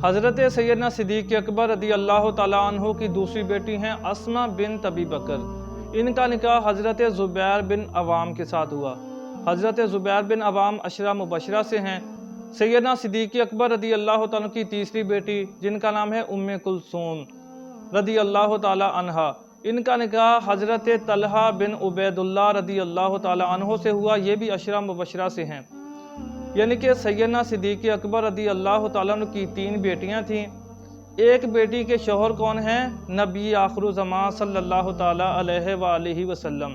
حضرت سیدنا صدیق اکبر رضی اللہ تعالیٰ عنہ کی دوسری بیٹی ہیں اسما بنت ابی بکر۔ ان کا نکاح حضرت زبیر بن عوام کے ساتھ ہوا۔ حضرت زبیر بن عوام عشرہ مبشرہ سے ہیں۔ سیدنا صدیق اکبر رضی اللہ تعالیٰ عنہ کی تیسری بیٹی جن کا نام ہے ام کلثوم رضی اللہ تعالیٰ عنہا، ان کا نکاح حضرت طلحہ بن عبید اللہ رضی اللہ تعالیٰ عنہ سے ہوا، یہ بھی عشرہ مبشرہ سے ہیں۔ یعنی کہ سیدنا صدیق اکبر رضی اللہ تعالیٰ عنہ کی 3 بیٹیاں تھیں۔ ایک بیٹی کے شوہر کون ہیں؟ نبی آخر الزمان صلی اللہ تعالیٰ علیہ وآلہ وسلم۔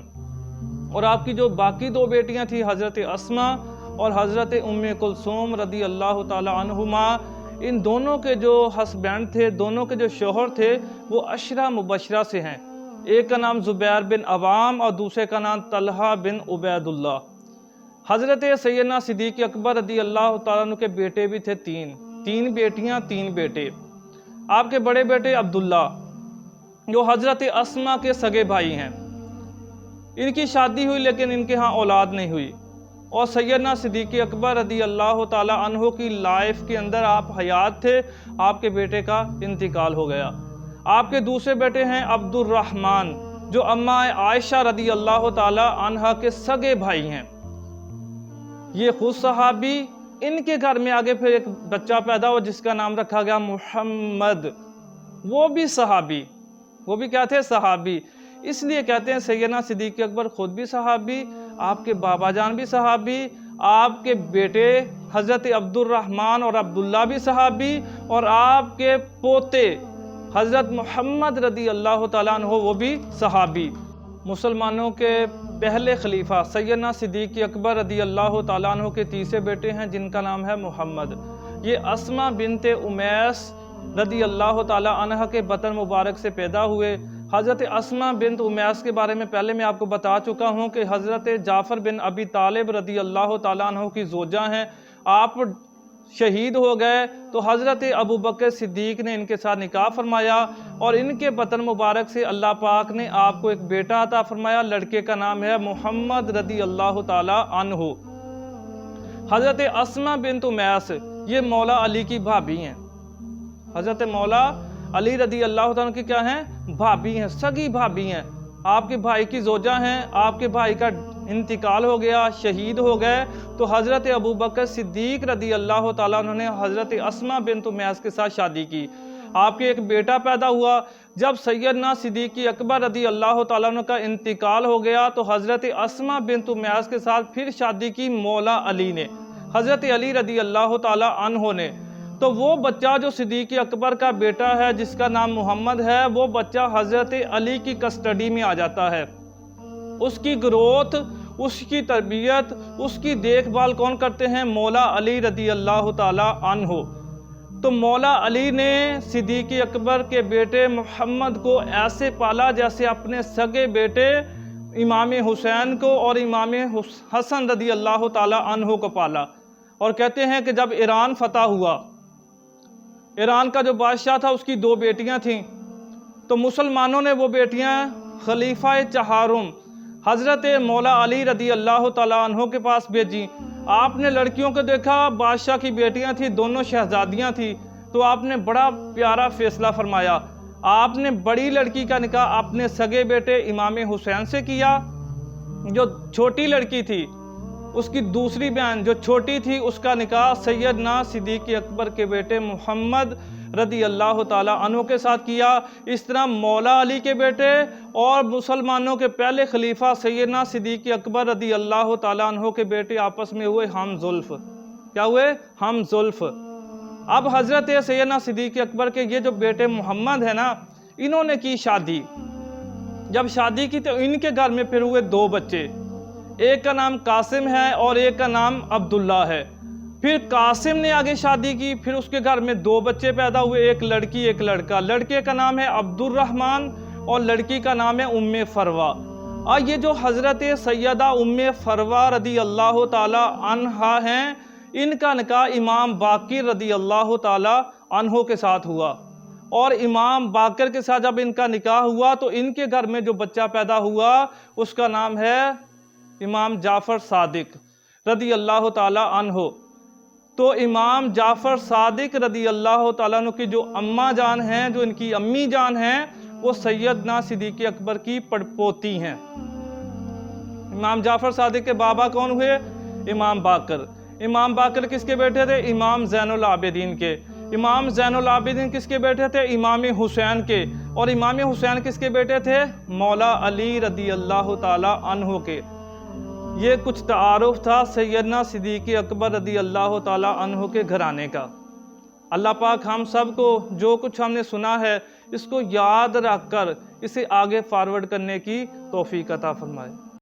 اور آپ کی جو باقی 2 بیٹیاں تھیں حضرت اسما اور حضرت ام کلثوم رضی اللہ تعالیٰ عنہما، ان دونوں کے جو ہسبینڈ تھے، دونوں کے جو شوہر تھے، وہ عشرہ مبشرہ سے ہیں۔ ایک کا نام زبیر بن عوام اور دوسرے کا نام طلحہ بن عبید اللہ۔ حضرت سیدنا صدیق اکبر رضی اللہ تعالیٰ عنہ کے بیٹے بھی تھے 3 بیٹیاں 3 بیٹے۔ آپ کے بڑے بیٹے عبداللہ جو حضرت اسما کے سگے بھائی ہیں، ان کی شادی ہوئی لیکن ان کے ہاں اولاد نہیں ہوئی، اور سیدنا صدیق اکبر رضی اللہ تعالیٰ عنہ کی لائف کے اندر آپ حیات تھے، آپ کے بیٹے کا انتقال ہو گیا۔ آپ کے دوسرے بیٹے ہیں عبد الرحمن جو اماں عائشہ رضی اللہ تعالیٰ عنہا کے سگے بھائی ہیں، یہ خود صحابی۔ ان کے گھر میں آگے پھر ایک بچہ پیدا ہوا جس کا نام رکھا گیا محمد، وہ بھی صحابی، وہ بھی کیا تھے؟ صحابی۔ اس لیے کہتے ہیں سیدنا صدیق اکبر خود بھی صحابی، آپ کے بابا جان بھی صحابی، آپ کے بیٹے حضرت عبد الرحمن اور عبداللہ بھی صحابی، اور آپ کے پوتے حضرت محمد رضی اللہ تعالیٰ عنہ وہ بھی صحابی۔ مسلمانوں کے پہلے خلیفہ سیدنا صدیق اکبر رضی اللہ تعالیٰ عنہ کے تیسرے بیٹے ہیں جن کا نام ہے محمد۔ یہ اسما بنت امیس رضی اللہ تعالیٰ عنہ کے بطن مبارک سے پیدا ہوئے۔ حضرت اسما بنت امیس کے بارے میں پہلے میں آپ کو بتا چکا ہوں کہ حضرت جعفر بن ابی طالب رضی اللہ تعالیٰ عنہ کی زوجہ ہیں۔ آپ شہید ہو گئے تو حضرت ابوبکر صدیق نے ان کے ساتھ نکاح فرمایا، اور ان کے بطن مبارک سے اللہ پاک نے آپ کو ایک بیٹا عطا فرمایا، لڑکے کا نام ہے محمد رضی اللہ تعالیٰ عنہ۔ حضرت اسما بنت امیس یہ مولا علی کی بھابی ہیں، حضرت مولا علی رضی اللہ تعالیٰ کی کیا ہیں؟ بھابی ہیں، سگی بھابی ہیں، آپ کے بھائی کی زوجہ ہیں۔ آپ کے بھائی کا انتقال ہو گیا، شہید ہو گئے، تو حضرت ابوبکر صدیق رضی اللہ تعالیٰ عنہ نے حضرت اسما بنت امیس کے ساتھ شادی کی۔ آپ کے ایک بیٹا پیدا ہوا۔ جب سیدنا صدیق اکبر رضی اللہ تعالیٰ عنہ کا انتقال ہو گیا تو حضرت اسما بنت امیس کے ساتھ پھر شادی کی مولا علی نے، حضرت علی رضی اللہ تعالیٰ عنہ نے۔ تو وہ بچہ جو صدیق اکبر کا بیٹا ہے جس کا نام محمد ہے، وہ بچہ حضرت علی کی کسٹڈی میں آ جاتا ہے۔ اس کی گروتھ، اس کی تربیت، اس کی دیکھ بھال کون کرتے ہیں؟ مولا علی رضی اللہ تعالیٰ عنہ۔ تو مولا علی نے صدیق اکبر کے بیٹے محمد کو ایسے پالا جیسے اپنے سگے بیٹے امام حسین کو اور امام حسن رضی اللہ تعالیٰ عنہ کو پالا۔ اور کہتے ہیں کہ جب ایران فتح ہوا، ایران کا جو بادشاہ تھا اس کی 2 بیٹیاں تھیں، تو مسلمانوں نے وہ بیٹیاں خلیفہ چہارم حضرت مولا علی رضی اللہ تعالیٰ عنہ کے پاس بھیجی۔ آپ نے لڑکیوں کو دیکھا، بادشاہ کی بیٹیاں تھیں، دونوں شہزادیاں تھیں، تو آپ نے بڑا پیارا فیصلہ فرمایا۔ آپ نے بڑی لڑکی کا نکاح اپنے سگے بیٹے امام حسین سے کیا، جو چھوٹی لڑکی تھی اس کی دوسری بہن جو چھوٹی تھی اس کا نکاح سیدنا صدیق اکبر کے بیٹے محمد رضی اللہ تعالیٰ عنہ کے ساتھ کیا۔ اس طرح مولا علی کے بیٹے اور مسلمانوں کے پہلے خلیفہ سیدنا صدیق اکبر رضی اللہ تعالیٰ عنہ کے بیٹے آپس میں ہوئے ہم زلف۔ کیا ہوئے؟ ہم زلف۔ اب حضرت سیدنا صدیق اکبر کے یہ جو بیٹے محمد ہیں نا، انہوں نے کی شادی۔ جب شادی کی تو ان کے گھر میں پھر ہوئے 2 بچے، ایک کا نام قاسم ہے اور ایک کا نام عبداللہ ہے۔ پھر قاسم نے آگے شادی کی، پھر اس کے گھر میں 2 بچے پیدا ہوئے، ایک لڑکی ایک لڑکا۔ لڑکے کا نام ہے عبد الرحمن اور لڑکی کا نام ہے ام فروہ۔ اور یہ جو حضرت سیدہ ام فروہ رضی اللہ تعالی عنہا ہیں، ان کا نکاح امام باقر رضی اللہ تعالی عنہ کے ساتھ ہوا، اور امام باقر کے ساتھ جب ان کا نکاح ہوا تو ان کے گھر میں جو بچہ پیدا ہوا اس کا نام ہے امام جعفر صادق رضی اللہ تعالی عنہ۔ تو امام جعفر صادق رضی اللہ تعالیٰ عنہ کی جو اماں جان ہیں، جو ان کی امی جان ہیں، وہ سیدنا صدیق اکبر کی پڑپوتی ہیں۔ امام جعفر صادق کے بابا کون ہوئے؟ امام باقر۔ امام باقر کس کے بیٹے تھے؟ امام زین العابدین کے۔ امام زین العابدین کس کے بیٹے تھے؟ امام حسین کے۔ اور امام حسین کس کے بیٹے تھے؟ مولا علی رضی اللہ تعالی عنہ کے۔ یہ کچھ تعارف تھا سیدنا صدیق اکبر رضی اللہ تعالی عنہ کے گھرانے کا۔ اللہ پاک ہم سب کو جو کچھ ہم نے سنا ہے اس کو یاد رکھ کر اسے آگے فارورڈ کرنے کی توفیق عطا فرمائے۔